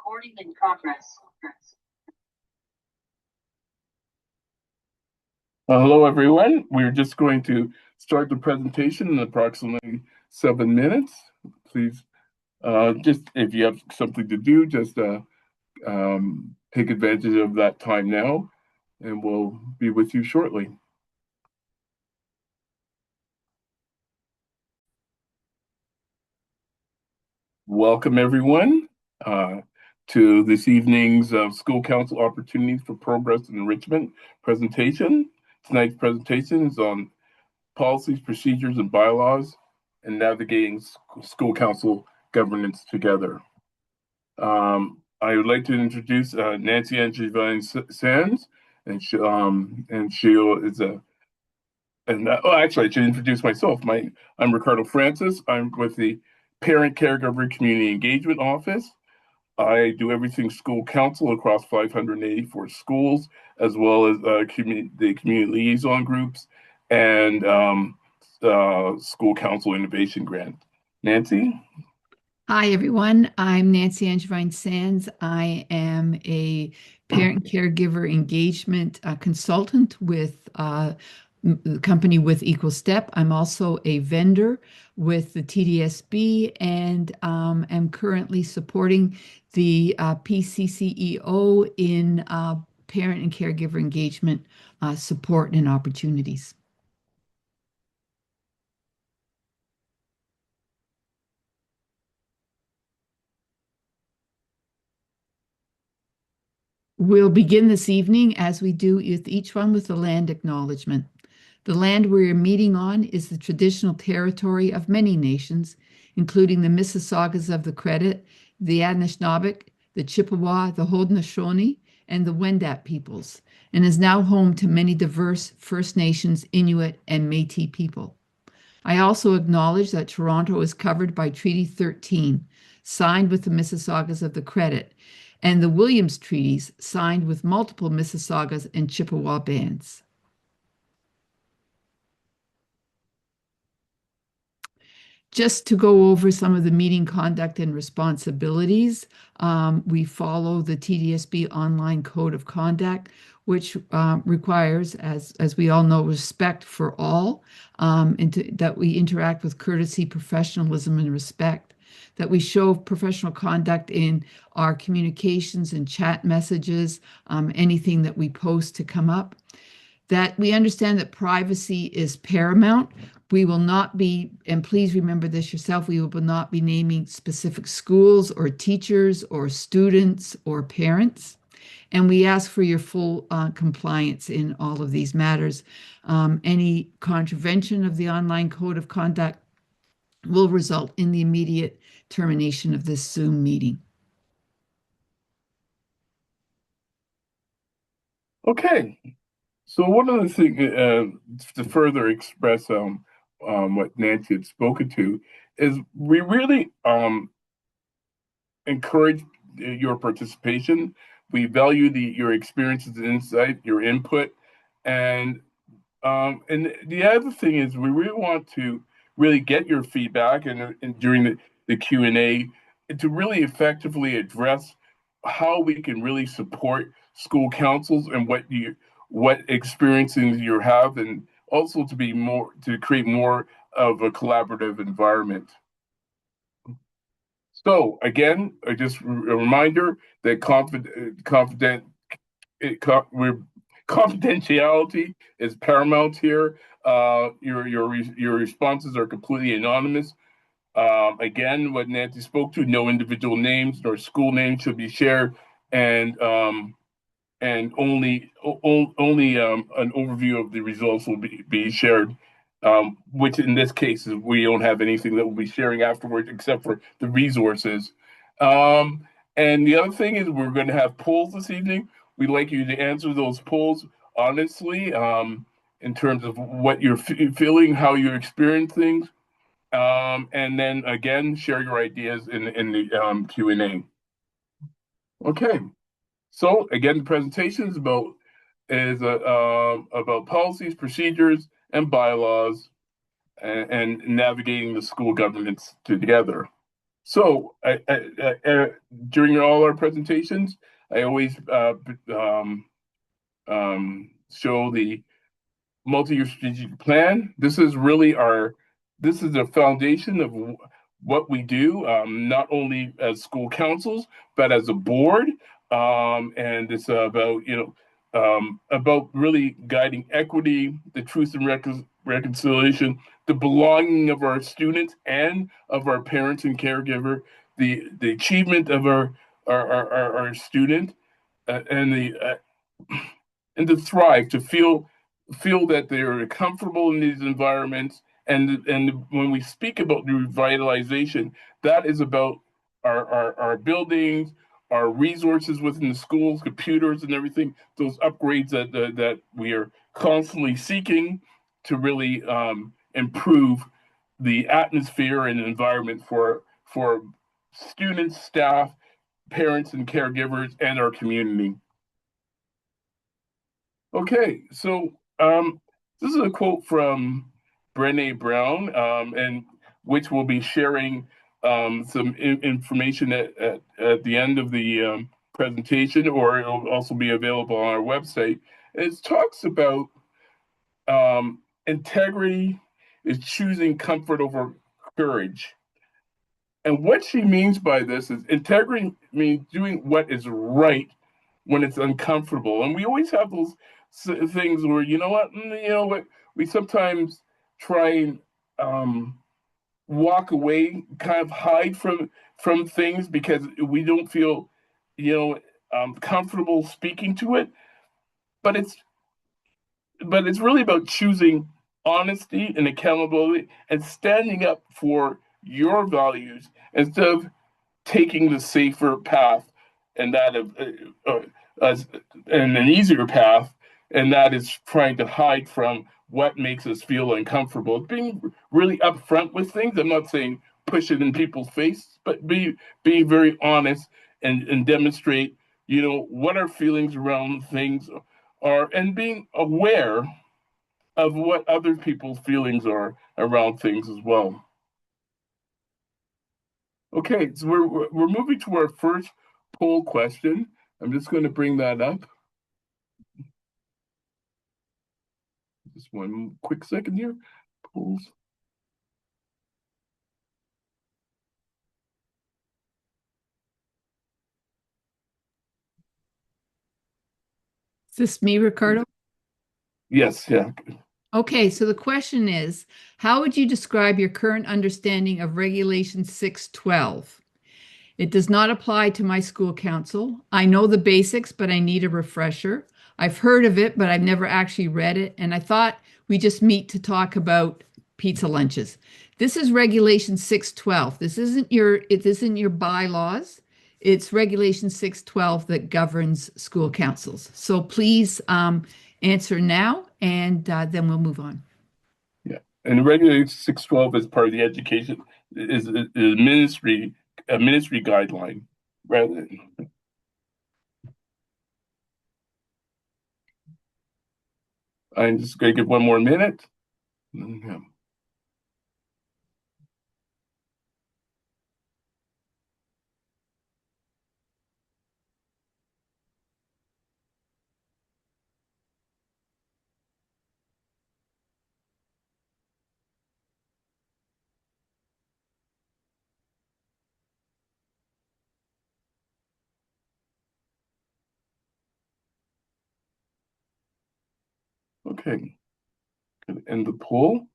Recording in progress. Hello, everyone. We're just going to start the presentation in approximately 7 minutes. Please, just if you have something to do, just take advantage of that time now, and we'll be with you shortly. Welcome, everyone, to this evening's School Council Opportunities for Progress and Enrichment presentation. Tonight's presentation is on policies, procedures, and bylaws, and navigating school council governance together. I would like to introduce Nancy Angevine Sands, and she is actually, I should introduce myself. I'm Ricardo Francis. I'm with the Parent Caregiver Community Engagement Office. I do everything school council across 584 schools, as well as the community liaison groups and school council innovation grant. Nancy? Hi, everyone. I'm Nancy Angevine Sands. I am a parent caregiver engagement consultant with the company with Equal Step. I'm also a vendor with the TDSB and am currently supporting the PCCEO in parent and caregiver engagement support and opportunities. We'll begin this evening, as we do with each one, with the land acknowledgement. The land we're meeting on is the traditional territory of many nations, including the Mississaugas of the Credit, the Anishinaabe, the Chippewa, the Haudenosaunee, and the Wendat peoples, and is now home to many diverse First Nations, Inuit, and Métis people. I also acknowledge that Toronto is covered by Treaty 13, signed with the Mississaugas of the Credit, and the Williams Treaties, signed with multiple Mississaugas and Chippewa bands. Just to go over some of the meeting conduct and responsibilities, we follow the TDSB Online Code of Conduct, which requires, as we all know, respect for all, that we interact with courtesy, professionalism, and respect, that we show professional conduct in our communications and chat messages, anything that we post to come up, that we understand that privacy is paramount. We will not be, and please remember this yourself, we will not be naming specific schools or teachers or students or parents. And we ask for your full compliance in all of these matters. Any contravention of the online code of conduct will result in the immediate termination of this Zoom meeting. Okay. So one of the things to further express what Nancy had spoken to is we really encourage your participation. We value your experiences and insight, your input, and the other thing is we really want to really get your feedback and during the Q&A to really effectively address how we can really support school councils and what experiences you have, and also to create more of a collaborative environment. So again, just a reminder that confidentiality is paramount here. Your responses are completely anonymous. Again, what Nancy spoke to, no individual names nor school names should be shared, and only an overview of the results will be shared, which in this case is we don't have anything that we'll be sharing afterwards except for the resources. And the other thing is we're going to have polls this evening. We'd like you to answer those polls honestly, in terms of what you're feeling, how you experience things, and then again share your ideas in the Q&A. Okay. So again, the presentation is about policies, procedures, and bylaws, and navigating the school governance together. So during all our presentations, I always show the multi-year strategic plan. This is the foundation of what we do, not only as school councils, but as a board. And it's about, about really guiding equity, the truth and reconciliation, the belonging of our students and of our parents and caregiver, the achievement of our student, and the and to thrive, to feel that they're comfortable in these environments. And when we speak about the revitalization, that is about our buildings, our resources within the schools, computers and everything, those upgrades that we are constantly seeking to really improve the atmosphere and environment for students, staff, parents and caregivers, and our community. Okay, so this is a quote from Brené Brown, and which we'll be sharing some information at the end of the presentation, or it'll also be available on our website. It talks about integrity is choosing comfort over courage. And what she means by this is integrity means doing what is right when it's uncomfortable. And we always have those things where, we sometimes try and walk away, kind of hide from things because we don't feel, comfortable speaking to it. But it's really about choosing honesty and accountability and standing up for your values instead of taking the safer path and that of as and an easier path, and that is trying to hide from what makes us feel uncomfortable. Being really upfront with things. I'm not saying push it in people's face, but be very honest and demonstrate, what our feelings around things are, and being aware of what other people's feelings are around things as well. Okay, so we're moving to our first poll question. I'm just going to bring that up. Just one quick second here. Polls. Is this me, Ricardo? Yes, yeah. Okay, so the question is, how would you describe your current understanding of Regulation 612? It does not apply to my school council. I know the basics, but I need a refresher. I've heard of it, but I've never actually read it. And I thought we just meet to talk about pizza lunches. This is Regulation 612. This isn't your bylaws. It's Regulation 612 that governs school councils. So please answer now, and then we'll move on. Yeah. And Regulation 612 is part of the education, is a ministry guideline rather than. I'm just going to give one more minute. Yeah. Okay. Gonna end the poll.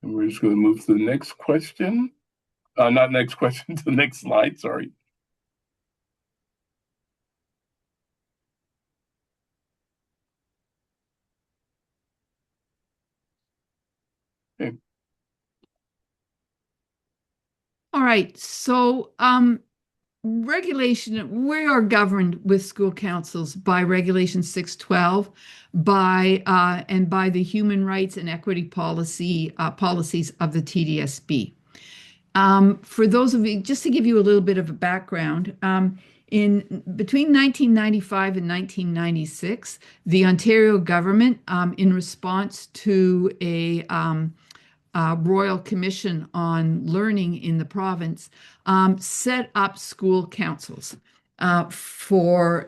And we're just going to move to the next question. Not next question, to the next slide, sorry. Okay. All right. So, regulation, we are governed with school councils by Regulation 612 and by the human rights and equity policies of the TDSB. For those of you, just to give you a little bit of a background, In between 1995 and 1996, the Ontario government, in response to a Royal Commission on Learning in the province, set up school councils for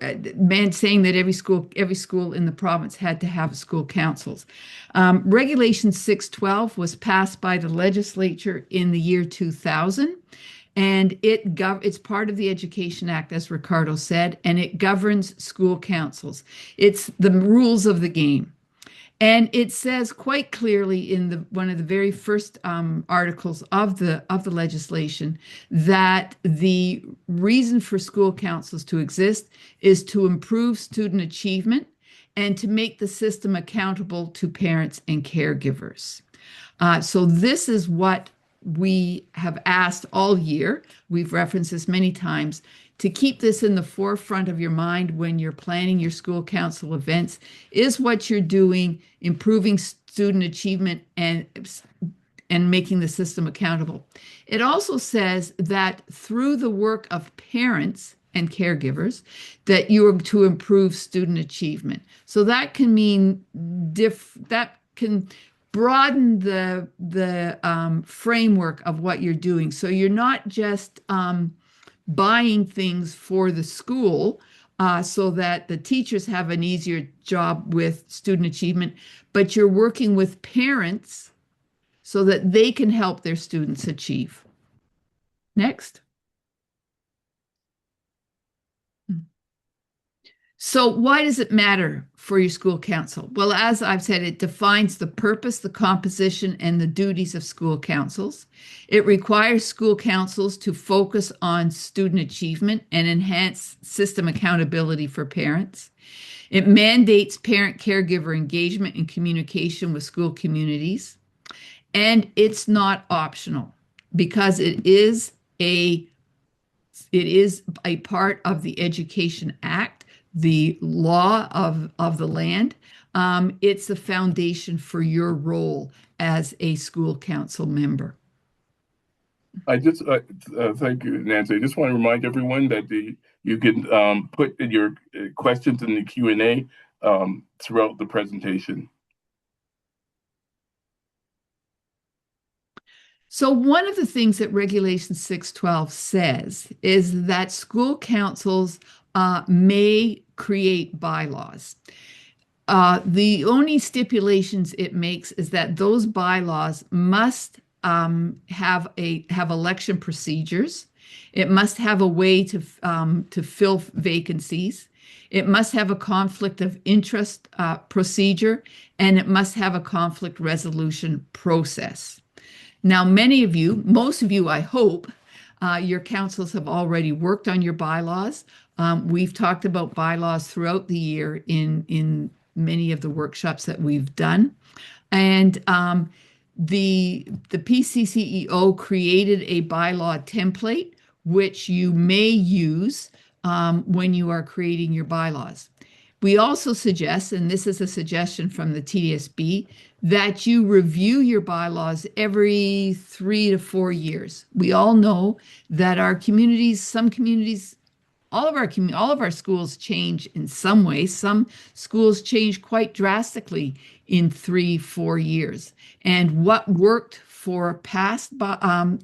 saying that every school in the province had to have school councils. Regulation 612 was passed by the legislature in the year 2000. And it's part of the Education Act, as Ricardo said, and it governs school councils. It's the rules of the game. And it says quite clearly in one of the very first articles of the legislation that the reason for school councils to exist is to improve student achievement and to make the system accountable to parents and caregivers. So this is what we have asked all year. We've referenced this many times to keep this in the forefront of your mind when you're planning your school council events. Is what you're doing improving student achievement and making the system accountable? It also says that through the work of parents and caregivers, that you are to improve student achievement. So that can mean that can broaden the framework of what you're doing. So you're not just buying things for the school so that the teachers have an easier job with student achievement, but you're working with parents so that they can help their students achieve. Next. So why does it matter for your school council? Well, as I've said, it defines the purpose, the composition, and the duties of school councils. It requires school councils to focus on student achievement and enhance system accountability for parents. It mandates parent-caregiver engagement and communication with school communities. And it's not optional because it is a part of the Education Act, the law of the land. It's the foundation for your role as a school council member. Thank you, Nancy. I just want to remind everyone that you can put your questions in the Q&A throughout the presentation. So one of the things that Regulation 612 says is that school councils may create bylaws. The only stipulations it makes is that those bylaws must have election procedures. It must have a way to fill vacancies. It must have a conflict of interest procedure, and it must have a conflict resolution process. Now, most of you, I hope, your councils have already worked on your bylaws. We've talked about bylaws throughout the year in many of the workshops that we've done. And the PCCEO created a bylaw template, which you may use when you are creating your bylaws. We also suggest, and this is a suggestion from the TDSB, that you review your bylaws every 3 to 4 years. We all know that our communities, some communities, all of our schools change in some way. Some schools change quite drastically in 3-4 years. And what worked for past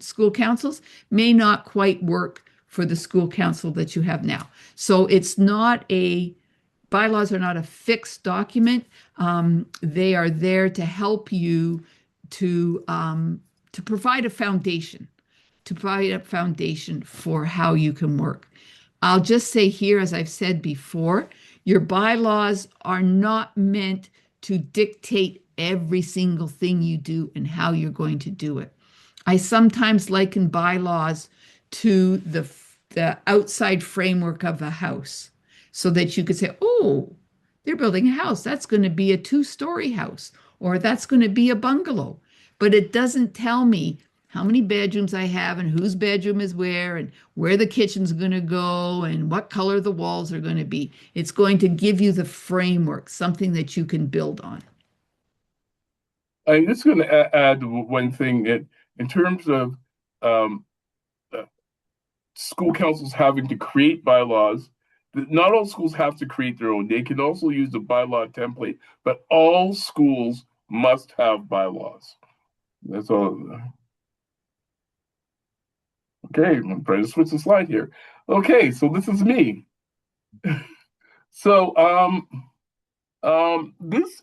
school councils may not quite work for the school council that you have now. So bylaws are not a fixed document. They are there to help you to provide a foundation, for how you can work. I'll just say here, as I've said before, your bylaws are not meant to dictate every single thing you do and how you're going to do it. I sometimes liken bylaws to the outside framework of a house, so that you could say, oh, they're building a house. That's going to be a 2-story house, or that's going to be a bungalow. But it doesn't tell me how many bedrooms I have and whose bedroom is where and where the kitchen's going to go and what color the walls are going to be. It's going to give you the framework, something that you can build on. I'm just going to add one thing in terms of school councils having to create bylaws. Not all schools have to create their own. They can also use the bylaw template, but all schools must have bylaws. That's all. Okay, I'm trying to switch the slide here. Okay, so this is me. So this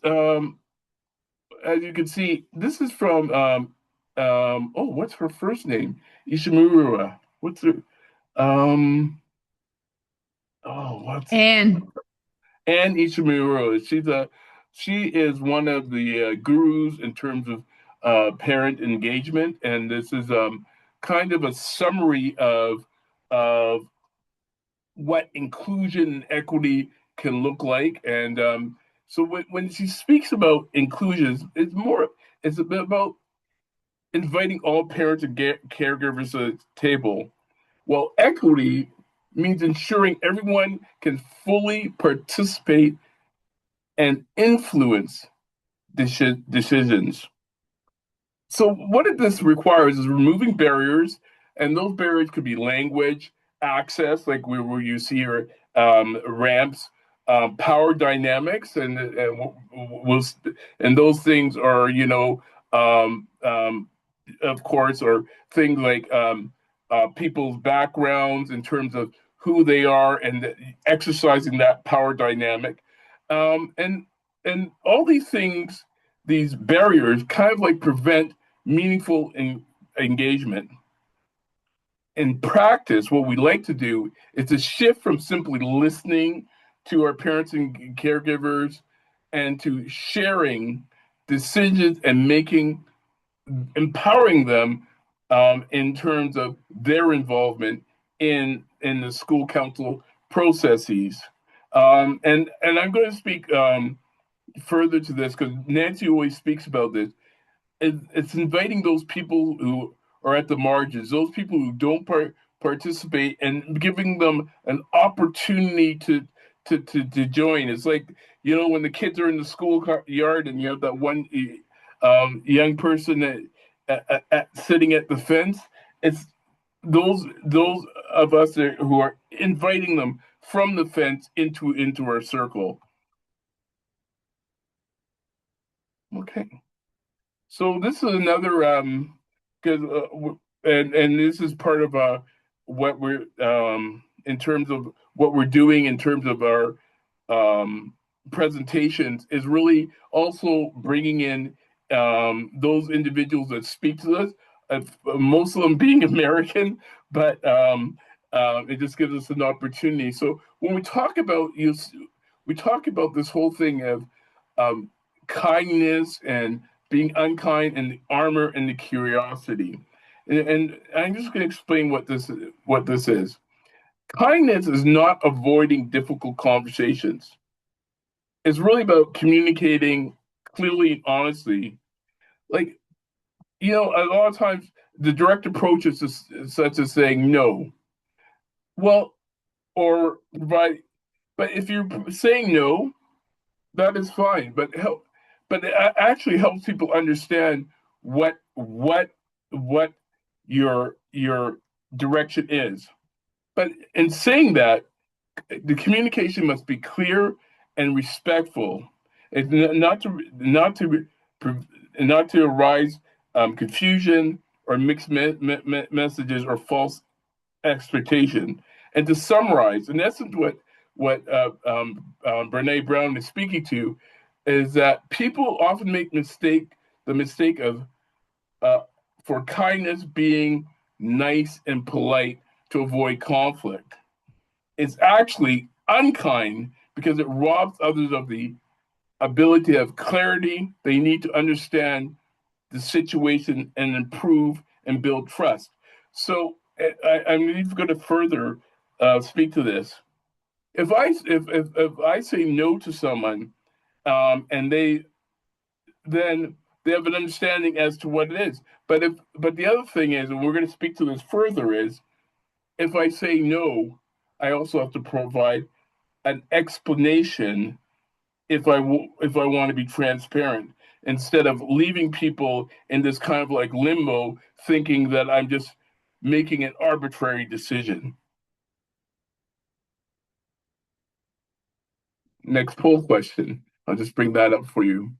as you can see, this is from oh, what's her first name? Ishimura. What's her um oh what's And Anne Ishimura. She is one of the gurus in terms of parent engagement, and this is kind of a summary of what inclusion and equity can look like. And so when she speaks about inclusion, it's a bit about inviting all parents and caregivers to the table. While equity means ensuring everyone can fully participate and influence decisions. So what this requires is removing barriers, and those barriers could be language, access, like where you see here, ramps, power dynamics, and those things are, of course, or things like people's backgrounds in terms of who they are and exercising that power dynamic, um, and and all these things, these barriers, kind of like prevent meaningful engagement. In practice, what we like to do is to shift from simply listening to our parents and caregivers and to sharing decisions and making, empowering them in terms of their involvement in the school council processes. And I'm going to speak further to this because Nancy always speaks about this. It's inviting those people who are at the margins, those people who don't participate, and giving them an opportunity to join. It's like, when the kids are in the school yard and you have that one young person sitting at the fence. It's those of us who are inviting them from the fence into our circle. Okay. So this is another because and this is part of what we're in terms of what we're doing in terms of our um, presentations is really also bringing in those individuals that speak to us. Most of them being American, but it just gives us an opportunity. So when we talk about we talk about this whole thing of um, kindness and being unkind and the armor and the curiosity. And I'm just going to explain what this is. Kindness is not avoiding difficult conversations. It's really about communicating clearly and honestly. Like, a lot of times the direct approach is such as saying no. Well, or provide, but if you're saying no, that is fine. But it actually helps people understand what your direction is. But in saying that, the communication must be clear and respectful. It's not to arise confusion or mixed messages or false expectation. And to summarize, in essence, what Brene Brown is speaking to is that people often make the mistake of uh, for kindness being nice and polite to avoid conflict. It's actually unkind because it robs others of the ability to have clarity. They need to understand the situation and improve and build trust. So I'm even going to further speak to this. If I say no to someone, and then they have an understanding as to what it is. But the other thing is, and we're going to speak to this further, is if I say no, I also have to provide an explanation if I want to be transparent, instead of leaving people in this kind of like limbo, thinking that I'm just making an arbitrary decision. Next poll question. I'll just bring that up for you.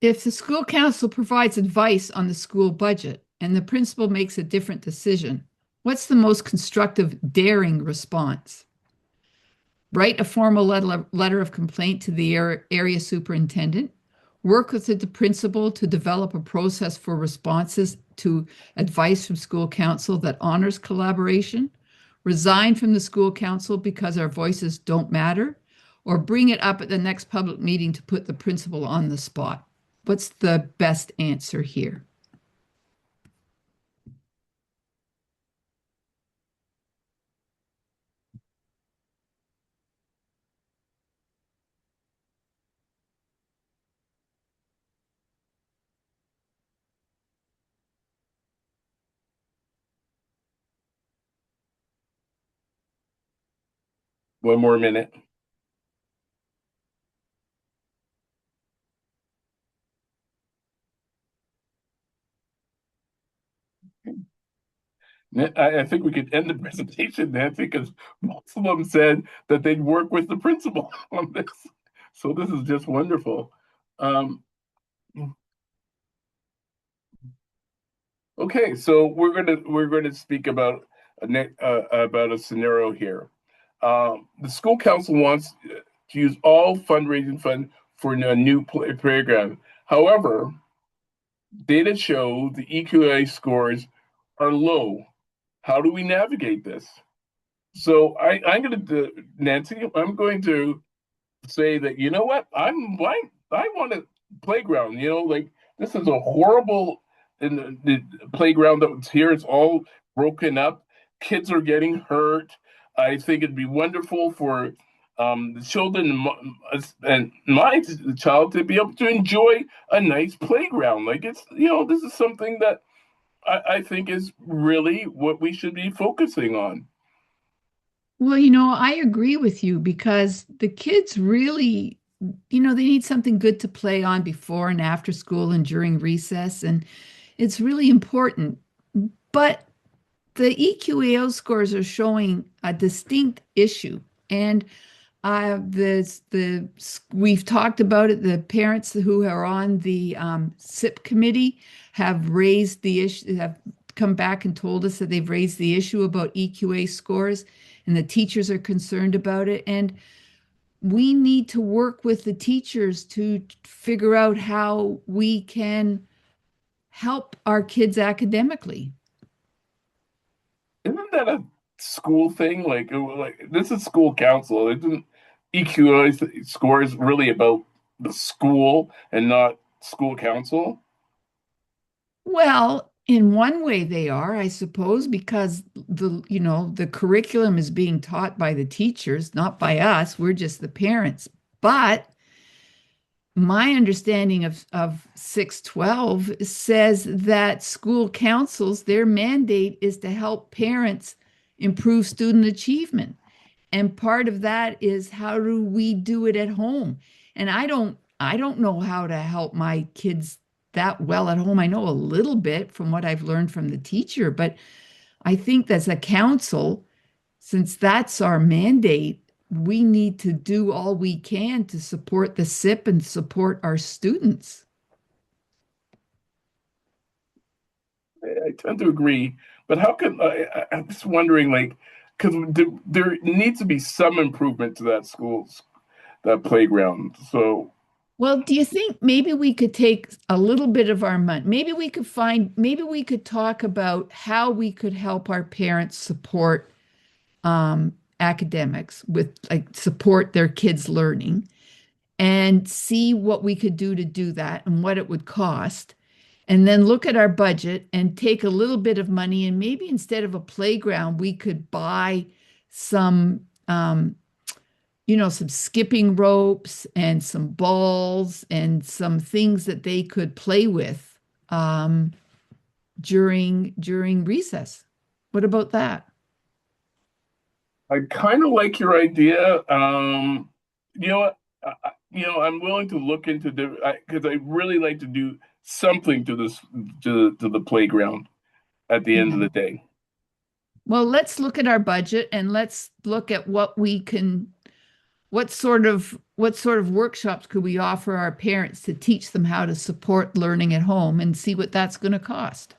If the school council provides advice on the school budget and the principal makes a different decision, what's the most constructive, daring response? Write a formal letter of complaint to the area superintendent, work with the principal to develop a process for responses to advice from school council that honors collaboration, resign from the school council because our voices don't matter, or bring it up at the next public meeting to put the principal on the spot. What's the best answer here? One more minute. I think we could end the presentation, Nancy, because most of them said that they'd work with the principal on this. So this is just wonderful. Okay, so we're gonna speak about a scenario here. The school council wants to use all fundraising fund for a new playground. However, data show the EQA scores are low. How do we navigate this? So I'm going to, Nancy, I'm going to say that, you know what, I want a playground. Like this is a horrible in the playground that's here. It's all broken up. Kids are getting hurt. I think it'd be wonderful for the children and my child to be able to enjoy a nice playground. Like this is something that I think is really what we should be focusing on. Well, I agree with you because the kids really, they need something good to play on before and after school and during recess, and it's really important. But the EQAO scores are showing a distinct issue, and we've talked about it. The parents who are on the SIP committee have raised the issue, have come back and told us that they've raised the issue about EQA scores, and the teachers are concerned about it. And we need to work with the teachers to figure out how we can help our kids academically. Isn't that a school thing? Like this is school council. Isn't EQI scores really about the school and not school council? Well, in one way they are, I suppose, because the curriculum is being taught by the teachers, not by us. We're just the parents. But my understanding of 612 says that school councils, their mandate is to help parents improve student achievement. And part of that is how do we do it at home? And I don't know how to help my kids that well at home. I know a little bit from what I've learned from the teacher, but I think as a council, since that's our mandate, we need to do all we can to support the SIP and support our students. I tend to agree, but how can I'm just wondering, like, because there needs to be some improvement to that playground. So Well, do you think maybe we could take a little bit of our money? Maybe we could talk about how we could help our parents support academics with like support their kids' learning and see what we could do to do that and what it would cost. And then look at our budget and take a little bit of money and maybe instead of a playground, we could buy some some skipping ropes and some balls and some things that they could play with during recess. What about that? I kind of like your idea. You know what? I'm willing to look into because I really like to do something to this to the playground at the end of Yeah. the day. Well, let's look at our budget and let's look at what we can, what sort of workshops could we offer our parents to teach them how to support learning at home and see what that's going to cost.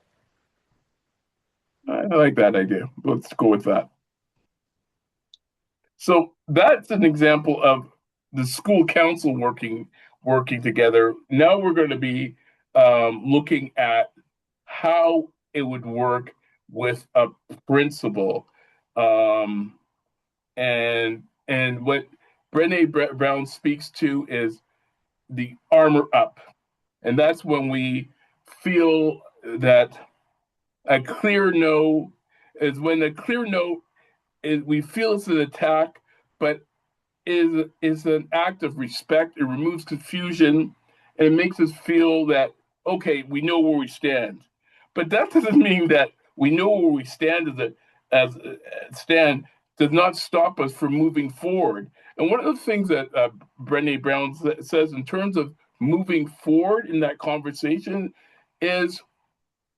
I like that idea. Let's go with that. So that's an example of the school council working together. Now we're going to be looking at how it would work with a principal, um, and what Brown speaks to is the armor up, and that's when we feel that a clear no is when a clear no is we feel it's an attack, but is an act of respect. It removes confusion and it makes us feel that okay, we know where we stand. But that doesn't mean that we know where we stand stand does not stop us from moving forward. And one of the things that Brené Brown says in terms of moving forward in that conversation is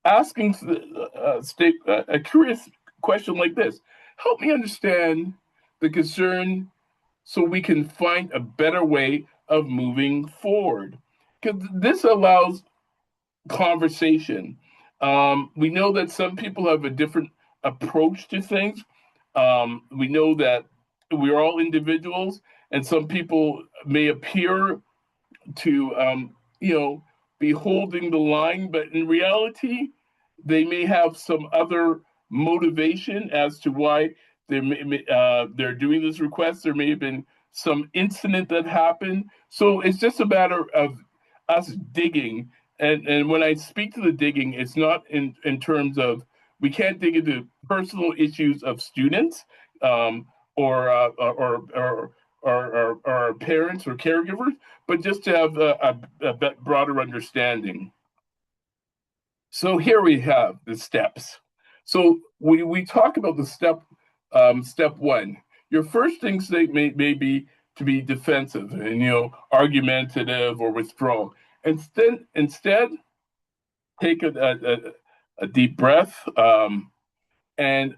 asking a curious question like this: help me understand the concern so we can find a better way of moving forward. Because this allows conversation. We know that some people have a different approach to things. We know that we're all individuals, and some people may appear to, be holding the line, but in reality, they may have some other motivation as to why they're doing this request. There may have been some incident that happened. So it's just a matter of us digging. And when I speak to the digging, it's not in terms of we can't dig into personal issues of students um, or, uh, or, or, or parents or caregivers, but just to have a broader understanding. So here we have the steps. So we talk about the step one. Your first instinct may be to be defensive and argumentative or withdraw. Instead take a deep breath and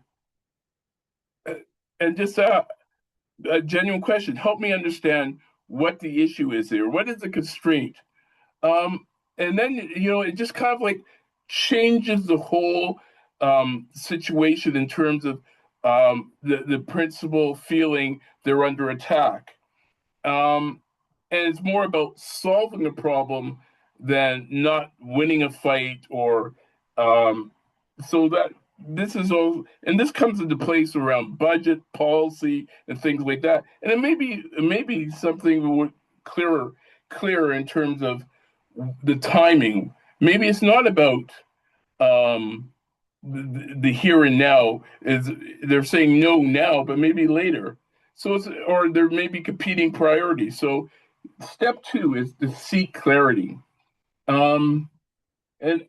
just a genuine question. Help me understand what the issue is here. What is the constraint? Um, and then it just kind of like changes the whole situation in terms of the principal feeling they're under attack. Um, and it's more about solving the problem than not winning a fight or so that this is all and this comes into place around budget policy and things like that, and it may be something clearer in terms of the timing. Maybe it's not about um the here and now is they're saying no now, but maybe later. So or there may be competing priorities. So step two is to seek clarity. Um, and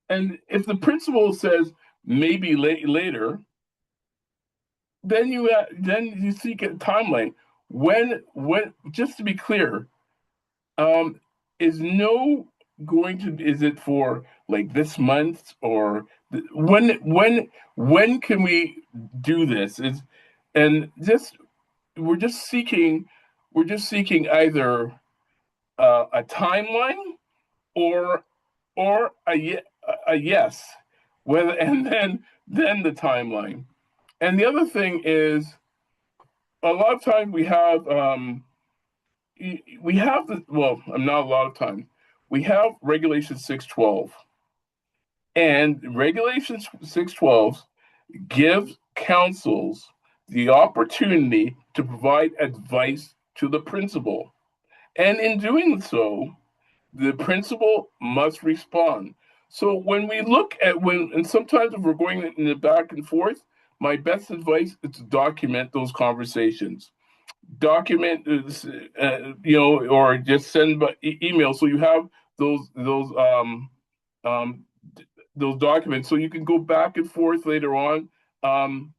and if the principal says maybe later, then you seek a timeline. When just to be clear, um, is no going to is it for like this month or when can we do this? Is and just we're just seeking either a timeline or a yes, whether and then the timeline. And the other thing is a lot of times we have the well, not a lot of times we have Regulation 612, and Regulation 612 gives councils the opportunity to provide advice to the principal, and in doing so, the principal must respond. So when we look at and sometimes if we're going in the back and forth, my best advice is to document those conversations. Document, or just send by email so you have those um, those documents so you can go back and forth later on. Um,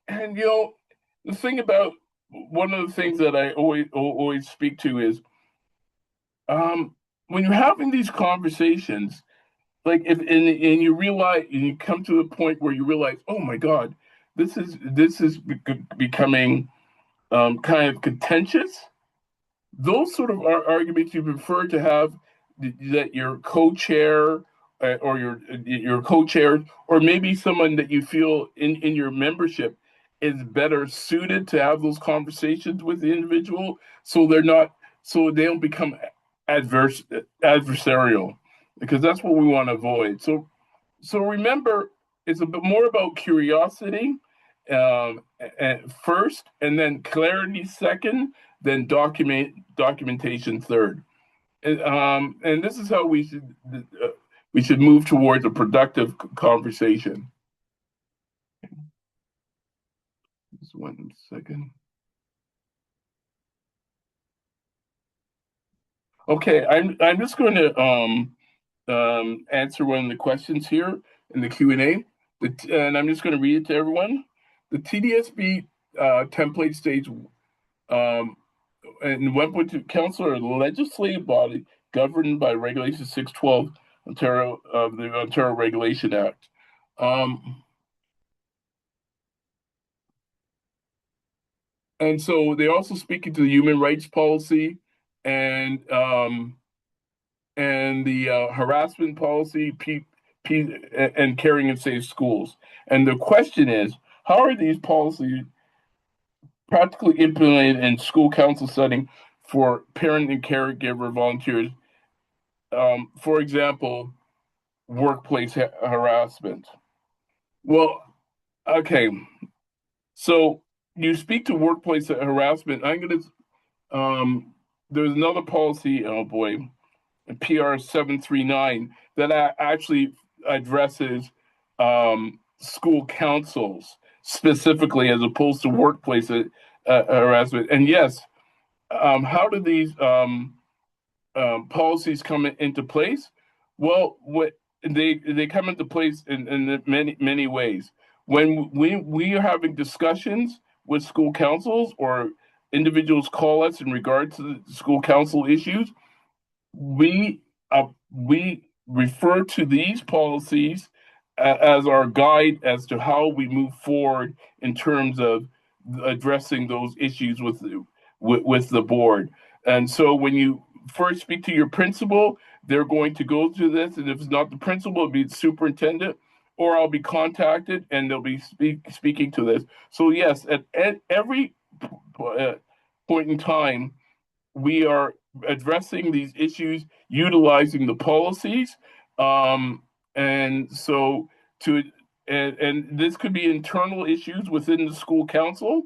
and the thing about one of the things that I always speak to is when you're having these conversations, like if and you realize and you come to a point where you realize, oh my God, this is becoming kind of contentious. Those sort of arguments you prefer to have that your co-chair or your co-chair or maybe someone that you feel in your membership is better suited to have those conversations with the individual so they're not so they don't become adverse adversarial because that's what we want to avoid. So remember, it's a bit more about curiosity first, and then clarity second, then documentation third. And this is how we should move towards a productive conversation. Just 1 second. Okay, I'm just going to answer one of the questions here in the Q&A, and I'm just going to read it to everyone. The TDSB template states um, and 1.2 council or legislative body governed by Regulation 612 Ontario of the Ontario Regulation Act. And so they also speak into the human rights policy and the harassment policy, and caring and safe schools. And the question is, how are these policies practically implemented in school council setting for parent and caregiver volunteers? For example, workplace harassment. Well, okay, so you speak to workplace harassment. I'm gonna. There's another policy. Oh boy, PR 739 that actually addresses school councils specifically as opposed to workplace harassment. And yes, how do these policies come into place? Well, what they come into place in many ways. When we are having discussions with school councils or individuals call us in regard to the school council issues, we refer to these policies as our guide as to how we move forward in terms of addressing those issues with the board. And so when you first speak to your principal, they're going to go through this, and if it's not the principal, it'll be the superintendent, or I'll be contacted and they'll be speaking to this. So yes, at every uh, point in time, we are addressing these issues utilizing the policies. Um, and so to and this could be internal issues within the school council.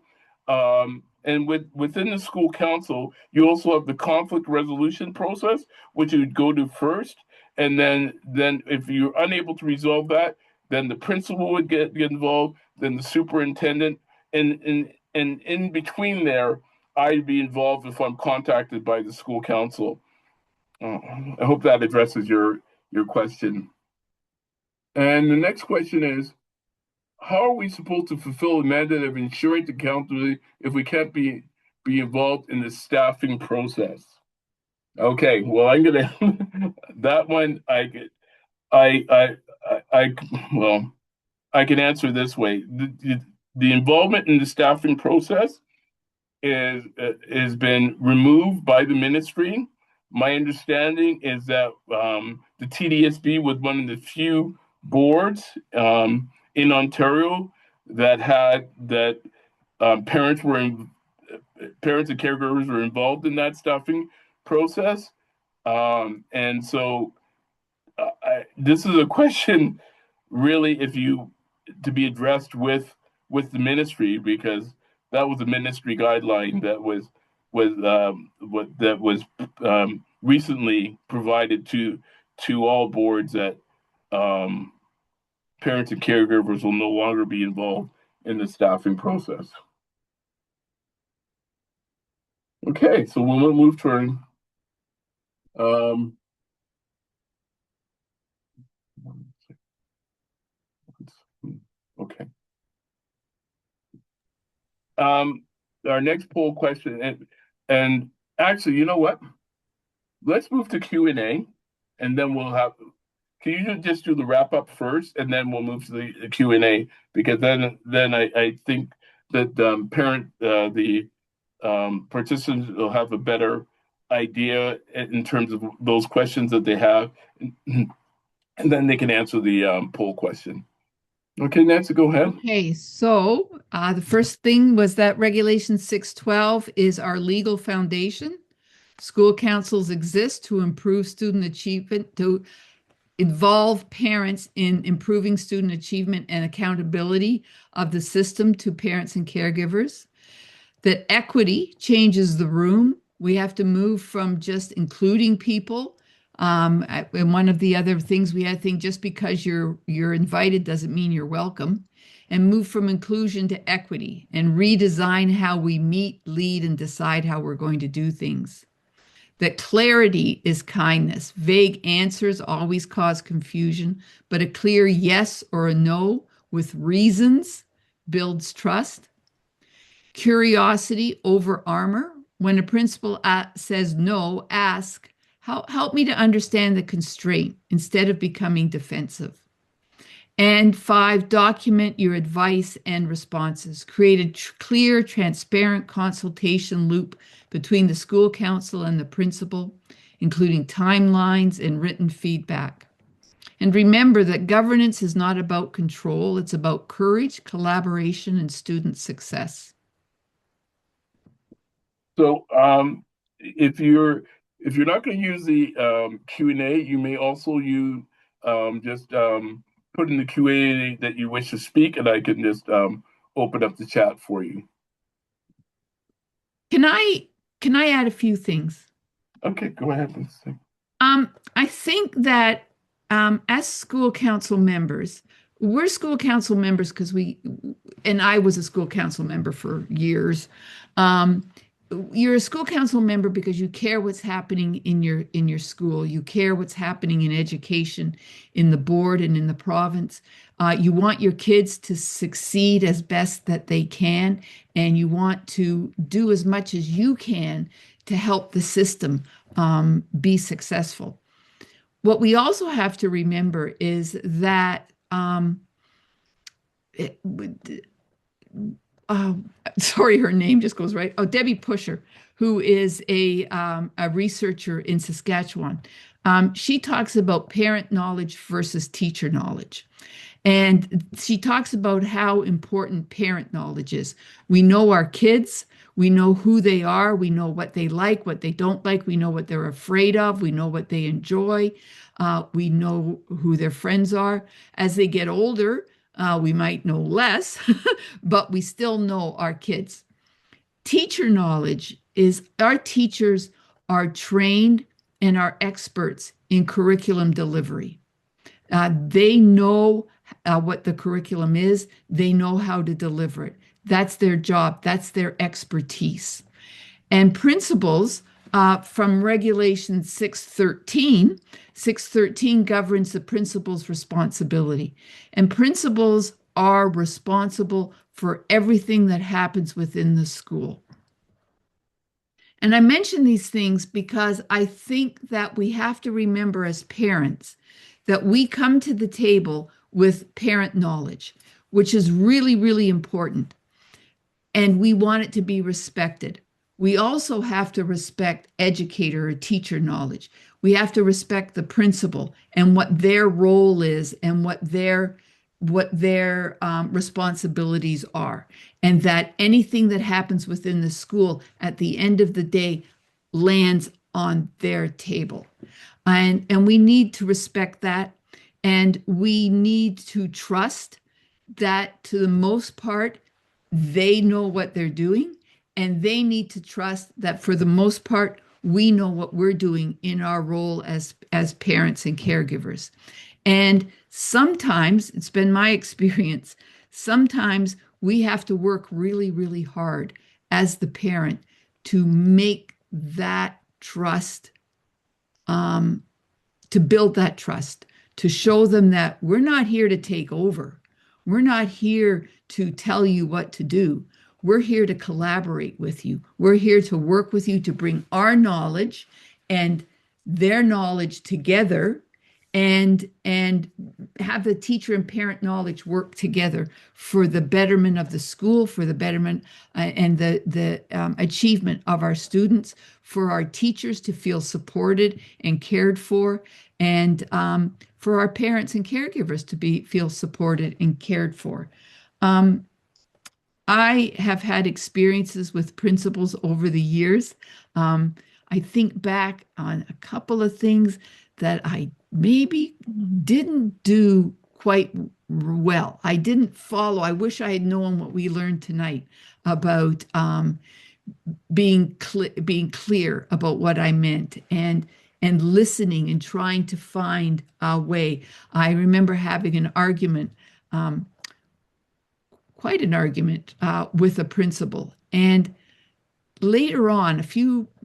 And within the school council, you also have the conflict resolution process, which you would go to first, and then if you're unable to resolve that, then the principal would get involved, then the superintendent, and in between there, I'd be involved if I'm contacted by the school council. I hope that addresses your question. And the next question is, how are we supposed to fulfill the mandate of ensuring accountability if we can't be involved in the staffing process? Okay, well, I'm gonna that one I I well I can answer this way. The involvement in the staffing process is been removed by the ministry. My understanding is that the TDSB was one of the few boards in Ontario that had that parents were parents and caregivers were involved in that staffing process, and so this is a question really if you to be addressed with the ministry because that was a ministry guideline that was recently provided to all boards that um, parents and caregivers will no longer be involved in the staffing process. Okay, so we'll move to um, okay. Um, our next poll question, and actually, you know what? Let's move to Q&A, and then we'll have. Can you just do the wrap up first, and then we'll move to the Q&A? Because then I think that the participants will have a better idea in terms of those questions that they have, and then they can answer the poll question. Okay, Nancy, go ahead. Okay, so the first thing was that Regulation 612 is our legal foundation. School councils exist to improve student achievement, to involve parents in improving student achievement and accountability of the system to parents and caregivers. That equity changes the room. We have to move from just including people. And one of the other things we had to think, just because you're invited doesn't mean you're welcome, and move from inclusion to equity and redesign how we meet, lead, and decide how we're going to do things. That clarity is kindness. Vague answers always cause confusion, but a clear yes or a no with reasons builds trust. Curiosity over armor. When a principal says no, ask, help me to understand the constraint instead of becoming defensive. And 5, document your advice and responses. Create a clear, transparent consultation loop between the school council and the principal, including timelines and written feedback. And remember that governance is not about control, it's about courage, collaboration, and student success. So if you're not going to use the Q&A, you may also use just put in the Q&A that you wish to speak, and I can just open up the chat for you. Can I add a few things? Okay, go ahead. I think that as school council members, we're school council members because and I was a school council member for years. You're a school council member because you care what's happening in your school. You care what's happening in education, in the board and in the province. You want your kids to succeed as best that they can, and you want to do as much as you can to help the system be successful. What we also have to remember is that sorry, her name just goes right. Oh, Debbie Pusher, who is a researcher in Saskatchewan. She talks about parent knowledge versus teacher knowledge. And she talks about how important parent knowledge is. We know our kids, we know who they are, we know what they like, what they don't like, we know what they're afraid of, we know what they enjoy, we know who their friends are. As they get older, we might know less, but we still know our kids. Teacher knowledge is our teachers are trained and are experts in curriculum delivery. They know what the curriculum is. They know how to deliver it. That's their job. That's their expertise. And principals from Regulation 613, 613 governs the principal's responsibility. And principals are responsible for everything that happens within the school. And I mention these things because I think that we have to remember as parents that we come to the table with parent knowledge, which is really, really important. And we want it to be respected. We also have to respect educator or teacher knowledge. We have to respect the principal and what their role is and what their responsibilities are. And that anything that happens within the school at the end of the day lands on their table. And we need to respect that. And we need to trust that to the most part, they know what they're doing. And they need to trust that for the most part, we know what we're doing in our role as parents and caregivers. And sometimes, it's been my experience, sometimes we have to work really, really hard as the parent to make that trust, to build that trust, to show them that we're not here to take over. We're not here to tell you what to do. we're here to collaborate with you. We're here to work with you to bring our knowledge and their knowledge together and have the teacher and parent knowledge work together for the betterment of the school, for the betterment and the achievement of our students, for our teachers to feel supported and cared for, and for our parents and caregivers to feel supported and cared for. Um, I have had experiences with principals over the years. Um, I think back on a couple of things that I maybe didn't do quite well. I didn't follow. I wish I had known what we learned tonight about being clear about what I meant and listening and trying to find a way. I remember having an argument. Quite an argument with a principal. And later on,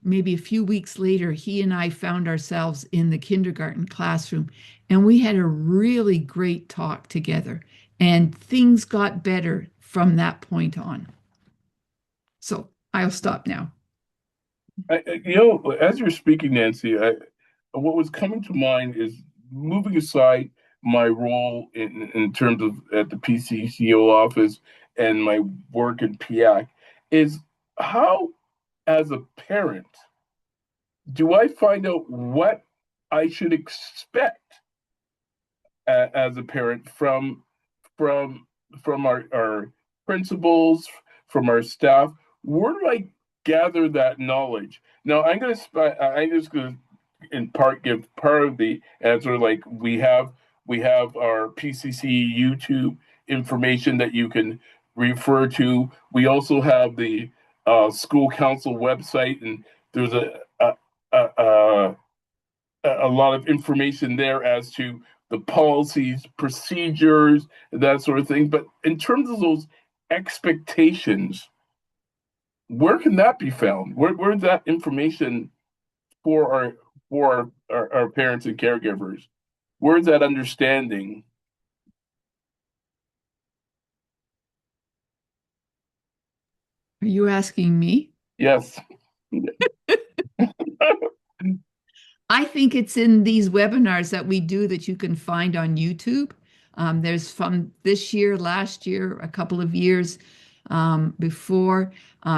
maybe a few weeks later, he and I found ourselves in the kindergarten classroom, and we had a really great talk together. And things got better from that point on. So I'll stop now. As you're speaking, Nancy, what was coming to mind is moving aside my role in terms of at the PCCEO office and my work in PIAC is how, as a parent, do I find out what I should expect as a parent from from our principals, from our staff? Where do I gather that knowledge? Now, I'm just going to in part give part of the answer. Like we have our PCC YouTube information that you can refer to. We also have the school council website, and there's a, a lot of information there as to the policies, procedures, that sort of thing. But in terms of those expectations, where can that be found? Where's that information for our parents and caregivers? Where's that understanding? Are you asking me? Yes. I think it's in these webinars that we do that you can find on YouTube. There's from this year, last year, a couple of years before,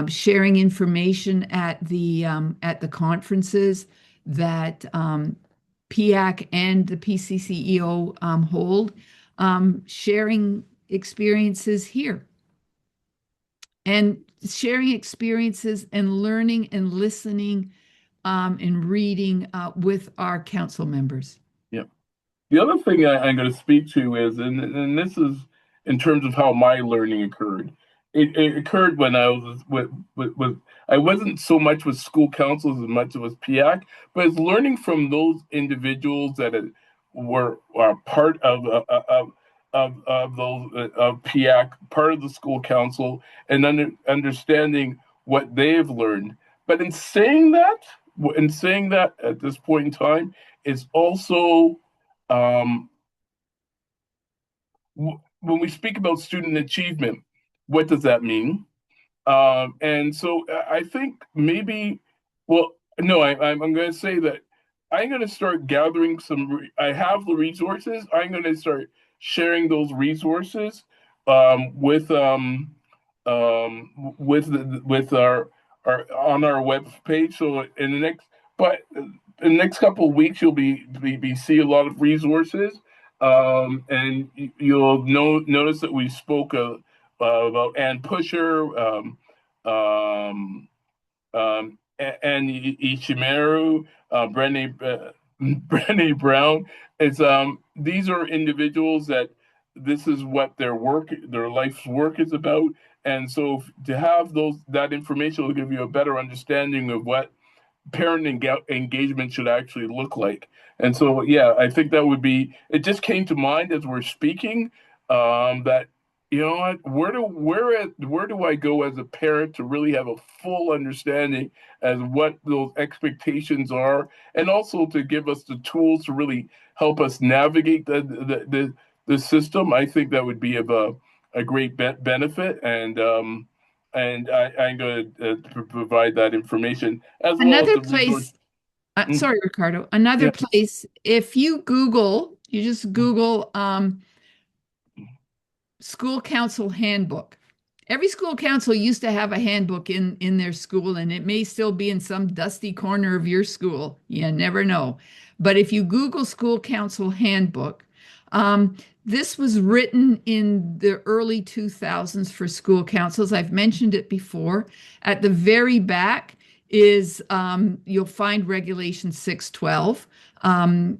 sharing information at the conferences that PIAC and the PCCEO hold, sharing experiences here and sharing experiences and learning and listening and reading with our council members. Yeah. The other thing I'm going to speak to is, and this is in terms of how my learning occurred. It occurred when I was I wasn't so much with school councils as much as with PIAC, but it's learning from those individuals that were part of those of PIAC, part of the school council, and understanding what they've learned. But in saying that at this point in time, it's also um, when we speak about student achievement, what does that mean? And so I think maybe, well, no, I'm going to say that I'm going to start gathering I have the resources. I'm going to start sharing those resources with our on our web page. So in the next couple of weeks, you'll be see a lot of resources, and you'll notice that we spoke about Ann Pusher, and Ishimaru, Brené Brown. These are individuals that this is what their life's work is about, and so to have that information will give you a better understanding of what parent engagement should actually look like. And so, yeah, I think that would be. It just came to mind as we're speaking, that what, where do I go as a parent to really have a full understanding as what those expectations are, and also to give us the tools to really help us navigate the system. I think that would be of a great benefit, and and I'm going to provide that information as well as Another the resource. place, Mm, sorry, Ricardo, another yeah. place, if you Google, you just Google school council handbook. Every school council used to have a handbook in their school, and it may still be in some dusty corner of your school. You never know. But if you Google school council handbook, this was written in the early 2000s for school councils. I've mentioned it before. At the very back is you'll find Regulation 612.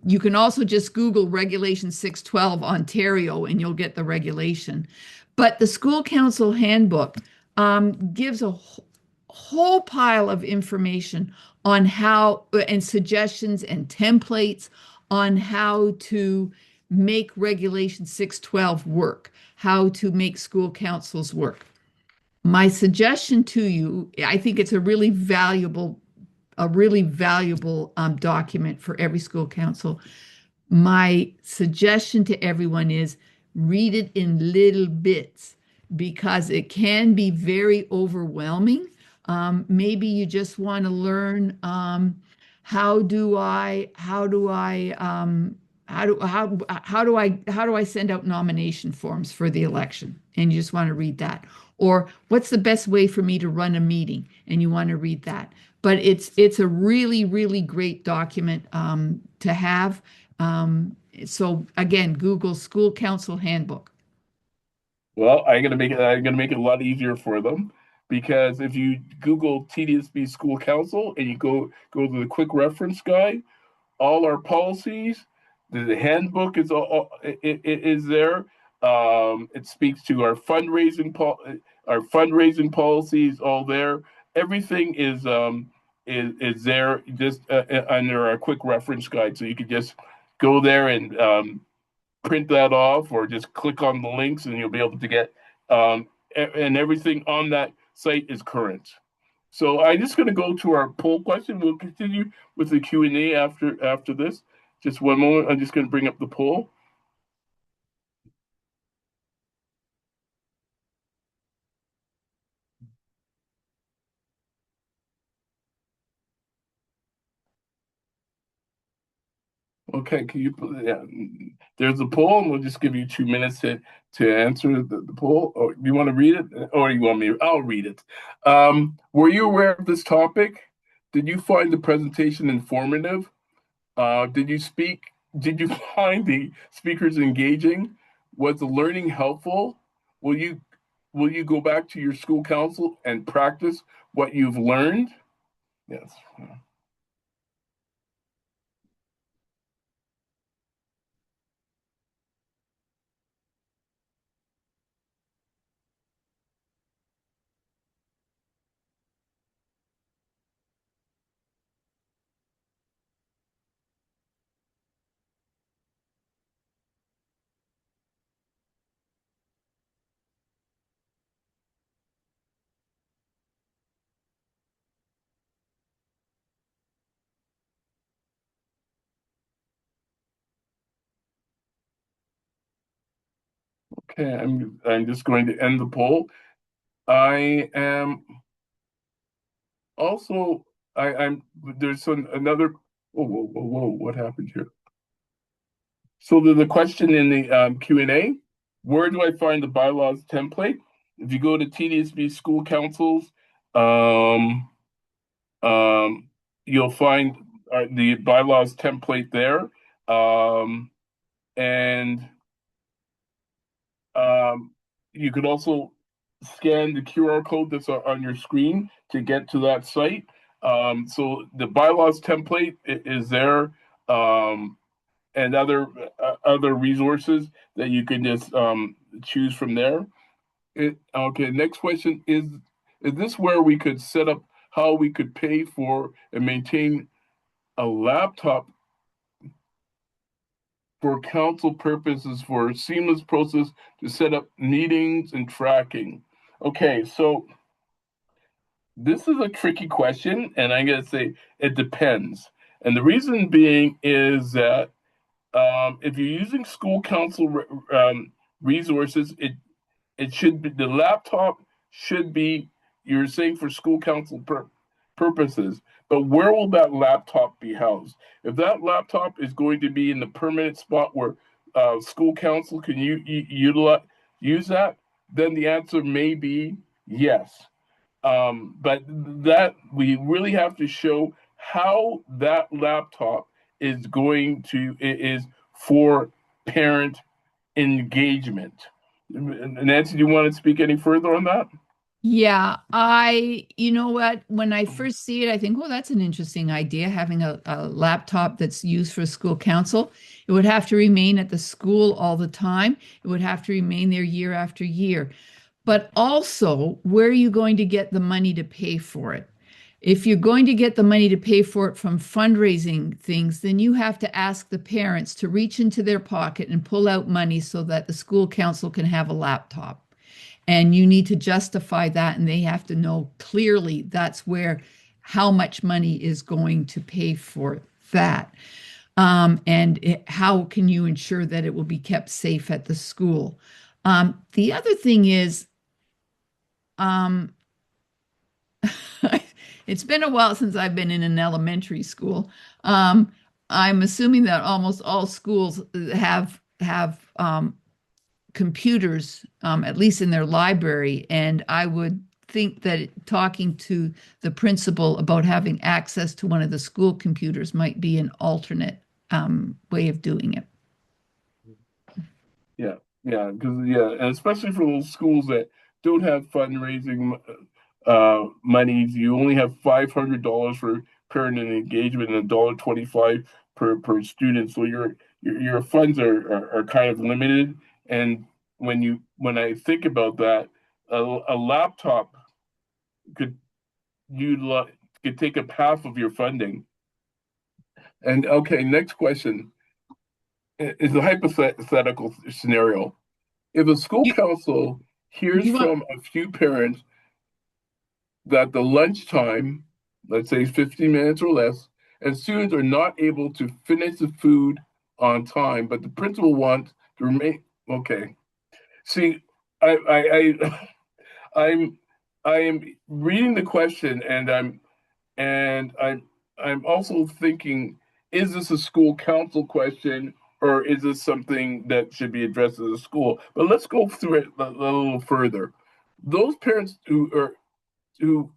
You can also just Google Regulation 612 Ontario and you'll get the regulation. But the school council handbook gives a whole pile of information on how and suggestions and templates on how to make Regulation 612 work, how to make school councils work. My suggestion to you, I think it's a really valuable document for every school council. My suggestion to everyone is read it in little bits because it can be very overwhelming. Maybe you just want to learn how do I how do I how do I send out nomination forms for the election? And you just want to read that. Or what's the best way for me to run a meeting? And you want to read that. But it's a really great document to have. So again, Google School Council Handbook. Well, I'm gonna make it a lot easier for them because if you Google TDSB School Council and you go to the quick reference guide, all our policies. The handbook is it is there. It speaks to our fundraising policies, all there. Everything is there just under our quick reference guide, so you can just go there and print that off, or just click on the links, and you'll be able to get and everything on that site is current. So I'm just going to go to our poll question. We'll continue with the Q&A after this. Just one moment. I'm just going to bring up the poll. Okay, can you put yeah, there's a poll, and we'll just give you 2 minutes to answer the poll. Or do you want to read it? Or you want me? I'll read it. Were you aware of this topic? Did you find the presentation informative? Did you speak? Did you find the speakers engaging? Was the learning helpful? Will you will you go back to your school council and practice what you've learned? Yes. Okay, I'm just going to end the poll. I am also I'm there's another whoa, what happened here? So there's a question in the Q&A. Where do I find the bylaws template? If you go to TDSB School Councils, um, um, you'll find the bylaws template there. And um, you could also scan the QR code that's on your screen to get to that site. So the bylaws template is there, and other resources that you can just choose from there. Okay, next question is this where we could set up how we could pay for and maintain a laptop for council purposes for a seamless process to set up meetings and tracking? Okay, so this is a tricky question, and I'm going to say it depends. And the reason being is that if you're using school council resources, it should be the laptop should be you're saying for school council purposes, but where will that laptop be housed? If that laptop is going to be in the permanent spot where school council can utilize use that, then the answer may be yes. But that we really have to show how that laptop is for parent engagement. Nancy, do you want to speak any further on that? Yeah, you know what? When I first see it, I think, well, that's an interesting idea, having a laptop that's used for school council. It would have to remain at the school all the time. It would have to remain there year after year. But also, where are you going to get the money to pay for it? If you're going to get the money to pay for it from fundraising things, then you have to ask the parents to reach into their pocket and pull out money so that the school council can have a laptop. And you need to justify that, and they have to know clearly that's where how much money is going to pay for that. How can you ensure that it will be kept safe at the school? The other thing is, um, it's been a while since I've been in an elementary school. I'm assuming that almost all schools have computers, at least in their library, and I would think that talking to the principal about having access to one of the school computers might be an alternate way of doing it. Yeah, yeah, because yeah, and especially for those schools that don't have fundraising monies, you only have $500 for parent engagement and $1.25 per student. So your funds are kind of limited. And when I think about that, a laptop could utilize could take up half of your funding. And okay, next question is a hypothetical scenario. If a school You, council hears you want from a few parents that the lunchtime, let's say 15 minutes or less, and students are not able to finish the food on time, but the principal wants to remain okay. See, I I'm I am reading the question and I'm also thinking, is this a school council question or is this something that should be addressed as a school? But let's go through it a little further. Those parents who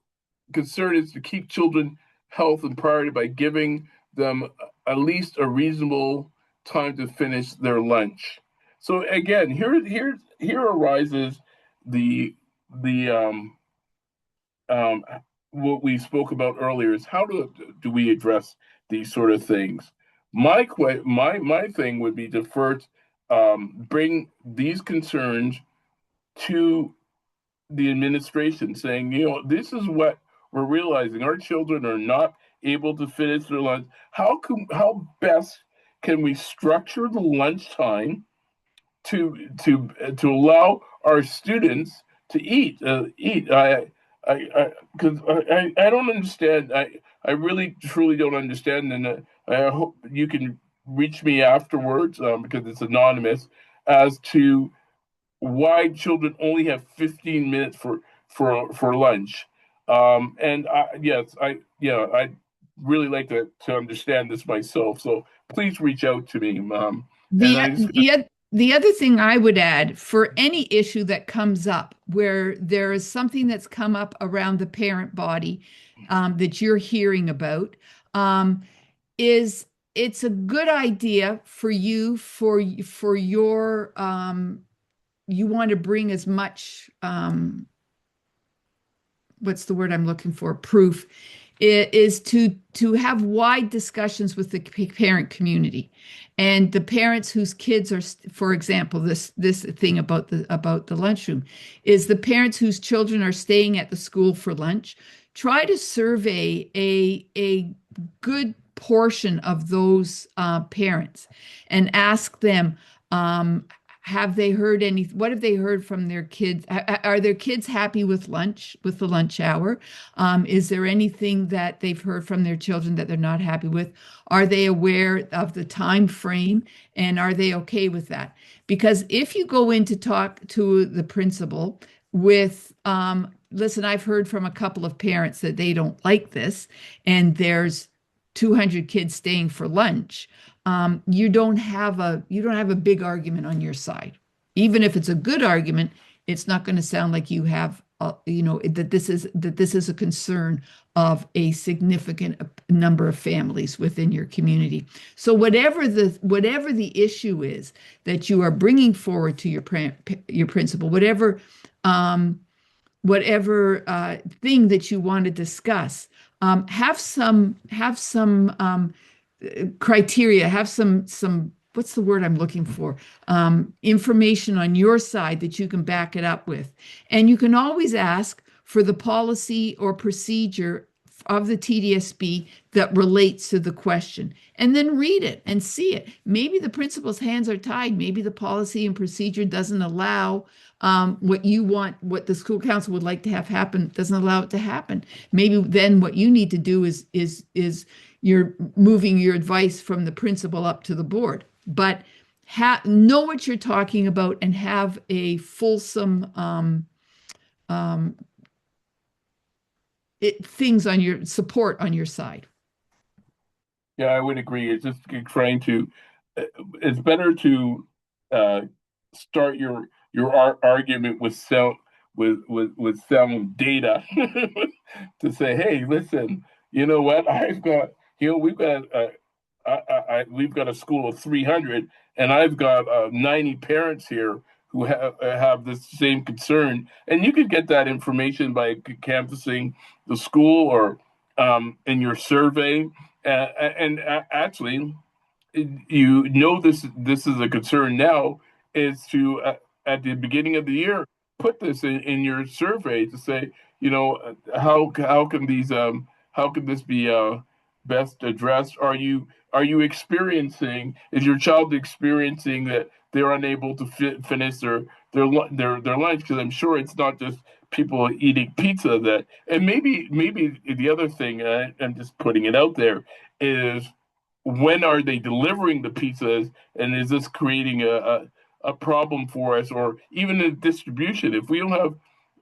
concern is to keep children health and priority by giving them at least a reasonable time to finish their lunch. So again, here arises the the um, what we spoke about earlier is how do we address these sort of things? My thing would be to first bring these concerns to the administration, saying, this is what we're realizing: our children are not able to finish their lunch. How best can we structure the lunchtime to allow our students to eat. Because I don't understand. I really truly don't understand, and I hope you can reach me afterwards because it's anonymous as to why children only have 15 minutes for lunch. And yes, I really like to understand this myself. So please reach out to me, and The I just the other thing I would add for any issue that comes up where there is something that's come up around the parent body that you're hearing about um, is it's a good idea for you for your you want to bring as much what's the word I'm looking for? Proof is to have wide discussions with the parent community and the parents whose kids are, for example, this thing about the lunchroom is the parents whose children are staying at the school for lunch. Try to survey a good portion of those parents and ask them. Have they heard any, what have they heard from their kids? Are their kids happy with lunch, with the lunch hour? Is there anything that they've heard from their children that they're not happy with? Are they aware of the time frame and are they okay with that? Because if you go in to talk to the principal with listen, I've heard from a couple of parents that they don't like this, and there's 200 kids staying for lunch. You don't have a big argument on your side. Even if it's a good argument, it's not going to sound like you have, that this is a concern of a significant number of families within your community. So whatever the issue is that you are bringing forward to your principal, um, whatever thing that you want to discuss, have some criteria, have some what's the word I'm looking for? Information on your side that you can back it up with. And you can always ask for the policy or procedure of the TDSB that relates to the question, and then read it and see it. Maybe the principal's hands are tied. Maybe the policy and procedure doesn't allow what you want, what the school council would like to have happen, doesn't allow it to happen. Maybe then what you need to do is you're moving your advice from the principal up to the board. But know what you're talking about and have a fulsome um, things on your support on your side. Yeah, I would agree. It's just trying to. It's better to uh, start your argument with sound data to say, hey, listen, you know what? We've got we've got a school of 300, and I've got 90 parents here who have this same concern. And you could get that information by canvassing the school or in your survey. Actually, you know this is a concern now, is to at the beginning of the year put this in your survey to say, how can how can this be best addressed? Are you experiencing, is your child experiencing that they're unable to finish their lunch? Because I'm sure it's not just people eating pizza that. And maybe the other thing, I'm just putting it out there, is when are they delivering the pizzas, and is this creating a problem for us, or even in distribution? If we don't have,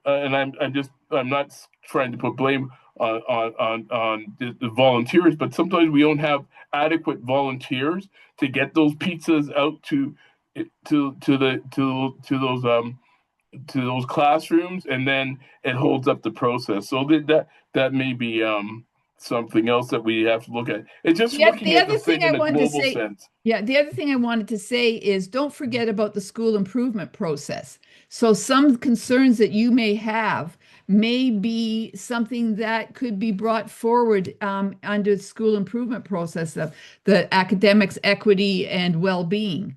and I'm not trying to put blame on the volunteers, but sometimes we don't have adequate volunteers to get those pizzas out to those classrooms, and then it holds up the process. So that may be something else that we have to look at. It's just Yeah, looking at the thing in a global sense. the other thing I wanted to say is don't forget about the school improvement process. So some concerns that you may have may be something that could be brought forward under the school improvement process of the academics, equity, and well-being.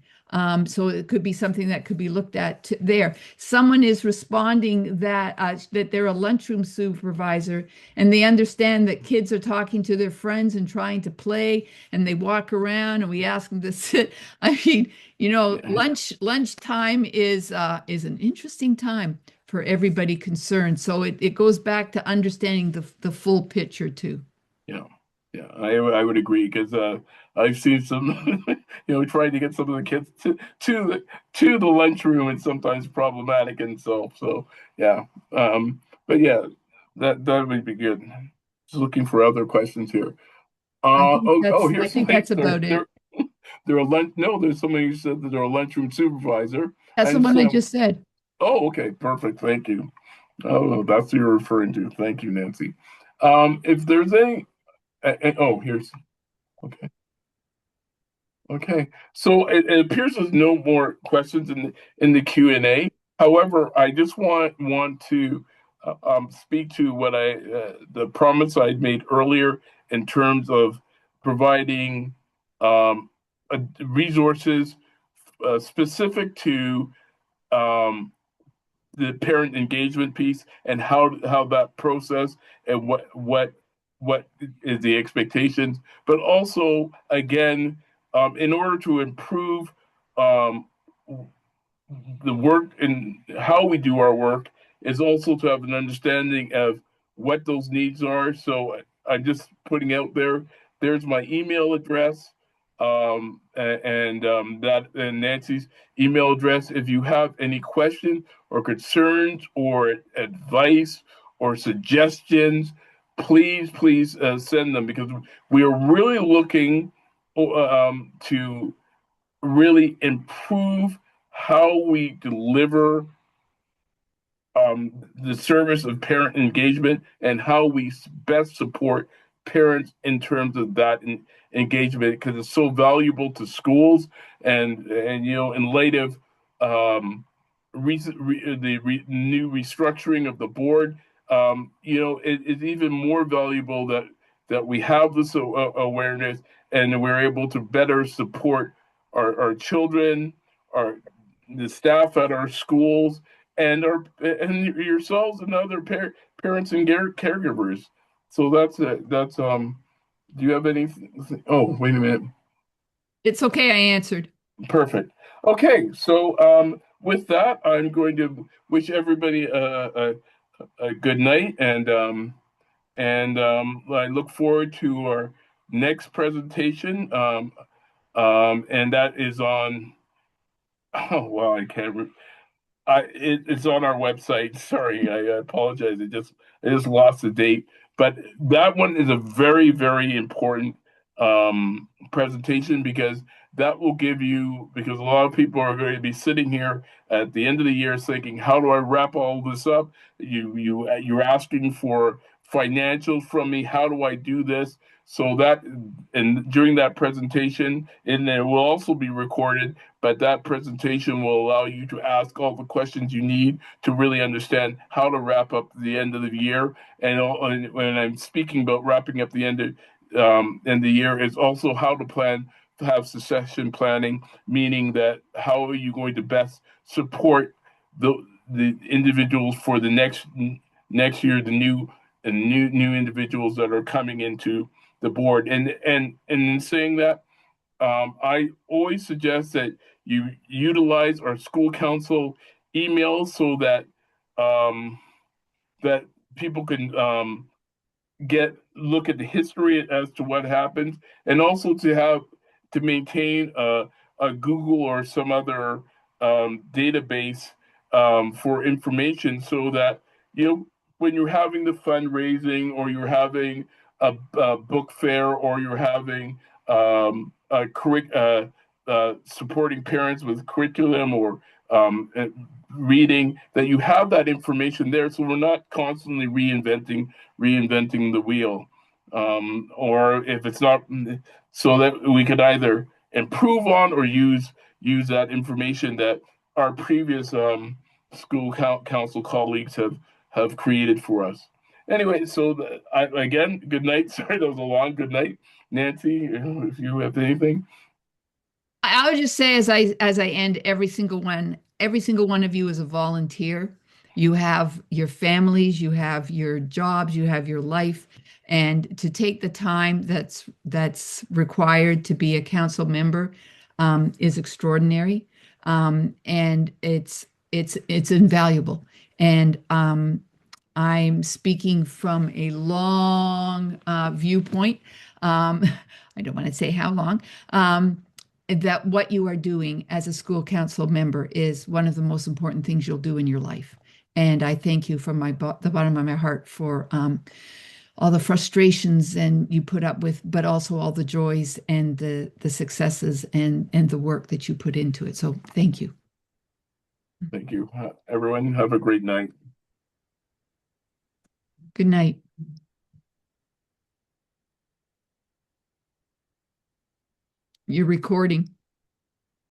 So it could be something that could be looked at there. Someone is responding that they're a lunchroom supervisor, and they understand that kids are talking to their friends and trying to play, and they walk around, and we ask them to sit. I mean, lunch time is an interesting time for everybody concerned. So it goes back to understanding the full picture too. Yeah, yeah, I would agree, because I've seen some, trying to get some of the kids to the lunchroom, and sometimes problematic and so yeah. But yeah, that would be good. Just looking for other questions here. I Here's think somebody. that's about it. They're a lunch. No, there's somebody who said that they're a lunchroom supervisor. That's the And one I so, just said. oh, okay, perfect. Thank you. Oh, that's what you're referring to. Thank you, Nancy. If there's any, oh, here's okay. Okay, so it appears there's no more questions in the Q&A. However, I just want to speak to what the promise I made earlier in terms of providing resources specific to um, the parent engagement piece, and how that process, and what is the expectations, but also, again, in order to improve um, the work and how we do our work, is also to have an understanding of what those needs are. So I'm just putting out there. There's my email address, and Nancy's email address. If you have any questions or concerns or advice or suggestions, please send them, because we are really looking to really improve how we deliver the service of parent engagement, and how we best support parents in terms of that engagement, because it's so valuable to schools. And in light of new restructuring of the board, it's even more valuable that we have this awareness, and we're able to better support our children, our the staff at our schools, and yourselves and other parents and caregivers. So that's it. Do you have anything? Oh, wait a minute. It's okay, I answered. Perfect. Okay, so with that, I'm going to wish everybody a good night, and I look forward to our next presentation. And that is on. Oh well, I can't. It's on our website. Sorry, I apologize. I just lost the date, but that one is a very important presentation, because that will give you, because a lot of people are going to be sitting here at the end of the year thinking, how do I wrap all this up? You're asking for financials from me. How do I do this? So that, and during that presentation, and it will also be recorded, but that presentation will allow you to ask all the questions you need to really understand how to wrap up the end of the year. And when I'm speaking about wrapping up the end of the year, is also how to plan to have succession planning, meaning that how are you going to best support the individuals for the next year, the new individuals that are coming into the board. And in saying that, I always suggest that you utilize our school council emails, so that that people can look at the history as to what happens, and also to maintain a Google or some other database for information, so that when you're having the fundraising, or you're having a book fair, or you're having supporting parents with curriculum, or reading, that you have that information there, so we're not constantly reinventing the wheel. Or if it's not, so that we could either improve on or use that information that our previous school council colleagues have created for us. Anyway, so again, good night. Sorry, that was a long good night. Nancy, if you have anything. I would just say, as I end, every single one of you is a volunteer. You have your families, you have your jobs, you have your life, and to take the time that's required to be a council member is extraordinary, and it's invaluable. And I'm speaking from a long viewpoint. Um, I don't want to say how long. That what you are doing as a school council member is one of the most important things you'll do in your life. And I thank you from the bottom of my heart for all the frustrations and you put up with, but also all the joys and the successes and the work that you put into it. So thank you. Thank you. Everyone, have a great night. Good night. You're recording.